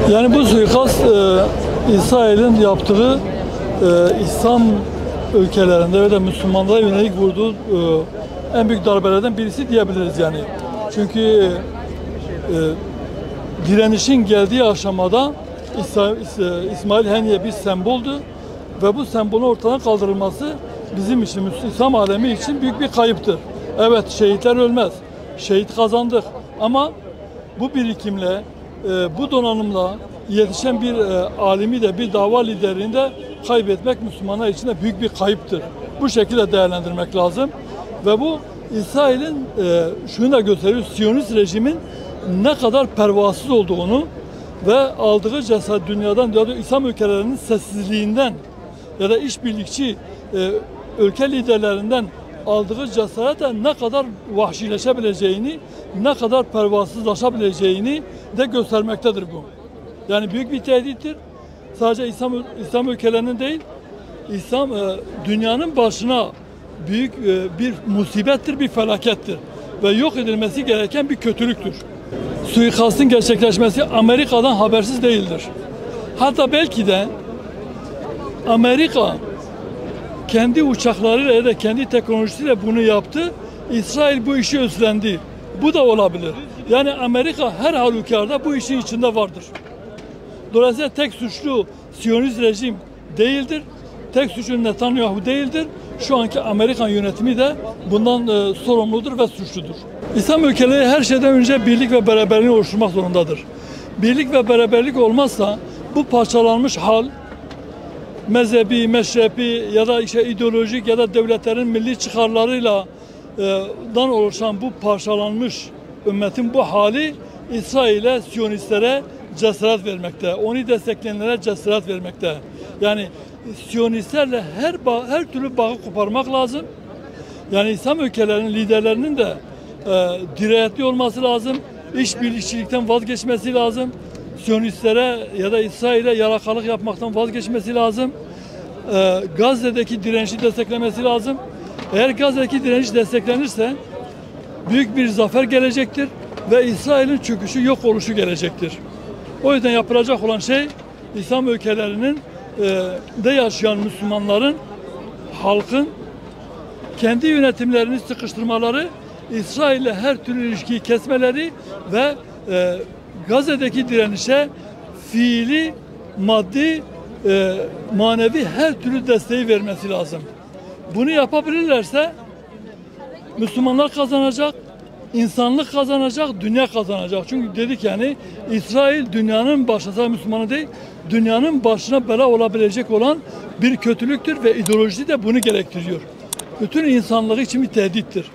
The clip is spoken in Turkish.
Yani bu suikast İsrail'in yaptığı İslam ülkelerinde ve de Müslümanlara yönelik vurduğu en büyük darbelerden birisi diyebiliriz yani. Çünkü direnişin geldiği aşamada İsmail Haniye bir semboldü ve bu sembolün ortadan kaldırılması bizim için, İslam alemi için büyük bir kayıptır. Evet, şehitler ölmez, şehit kazandık ama bu birikimle, bu donanımla yetişen bir alimi de, bir dava liderini de kaybetmek Müslümanlar için de büyük bir kayıptır. Bu şekilde değerlendirmek lazım. Ve bu İsrail'in şunu da gösteriyor, Siyonist rejimin ne kadar pervasız olduğunu ve aldığı cesaret dünyadan, İslam ülkelerinin sessizliğinden ya da işbirlikçi ülke liderlerinden aldığı cesaretle ne kadar vahşileşebileceğini, ne kadar pervasızlaşabileceğini de göstermektedir bu. Yani büyük bir tehdittir. Sadece İslam ülkelerinin değil, dünyanın başına büyük bir musibettir, bir felakettir ve yok edilmesi gereken bir kötülüktür. Suikastın gerçekleşmesi Amerika'dan habersiz değildir. Hatta belki de Amerika kendi uçaklarıyla ya da kendi teknolojisiyle bunu yaptı. İsrail bu işi üstlendi. Bu da olabilir. Yani Amerika her halükarda bu işin içinde vardır. Dolayısıyla tek suçlu Siyonist rejim değildir. Tek suçlu Netanyahu değildir. Şu anki Amerikan yönetimi de bundan sorumludur ve suçludur. İslam ülkeleri her şeyden önce birlik ve beraberliği oluşturmak zorundadır. Birlik ve beraberlik olmazsa bu parçalanmış hal, mezhebi, meşrepi ya da ideolojik ya da devletlerin milli çıkarlarıyla oluşan bu parçalanmış ümmetin bu hali İsrail'e, Siyonistlere cesaret vermekte. Onu destekleyenlere cesaret vermekte. Yani Siyonistlerle her türlü bağı koparmak lazım. Yani İslam ülkelerinin liderlerinin de dirayetli olması lazım. İşbirlikçilikten vazgeçmesi lazım. Siyonistlere ya da İsrail'e yalakalık yapmaktan vazgeçmesi lazım. Gazze'deki direnişi desteklemesi lazım. Eğer Gazze'deki direniş desteklenirse büyük bir zafer gelecektir ve İsrail'in çöküşü, yok oluşu gelecektir. O yüzden yapılacak olan şey İslam ülkelerinin de yaşayan Müslümanların, halkın kendi yönetimlerini sıkıştırmaları, İsrail'le her türlü ilişkiyi kesmeleri ve Gazze'deki direnişe fiili, maddi, manevi her türlü desteği vermesi lazım. Bunu yapabilirlerse Müslümanlar kazanacak, insanlık kazanacak, dünya kazanacak. Çünkü dedik yani İsrail dünyanın başına, Müslümanı değil, dünyanın başına bela olabilecek olan bir kötülüktür ve ideoloji de bunu gerektiriyor. Bütün insanlık için bir tehdittir.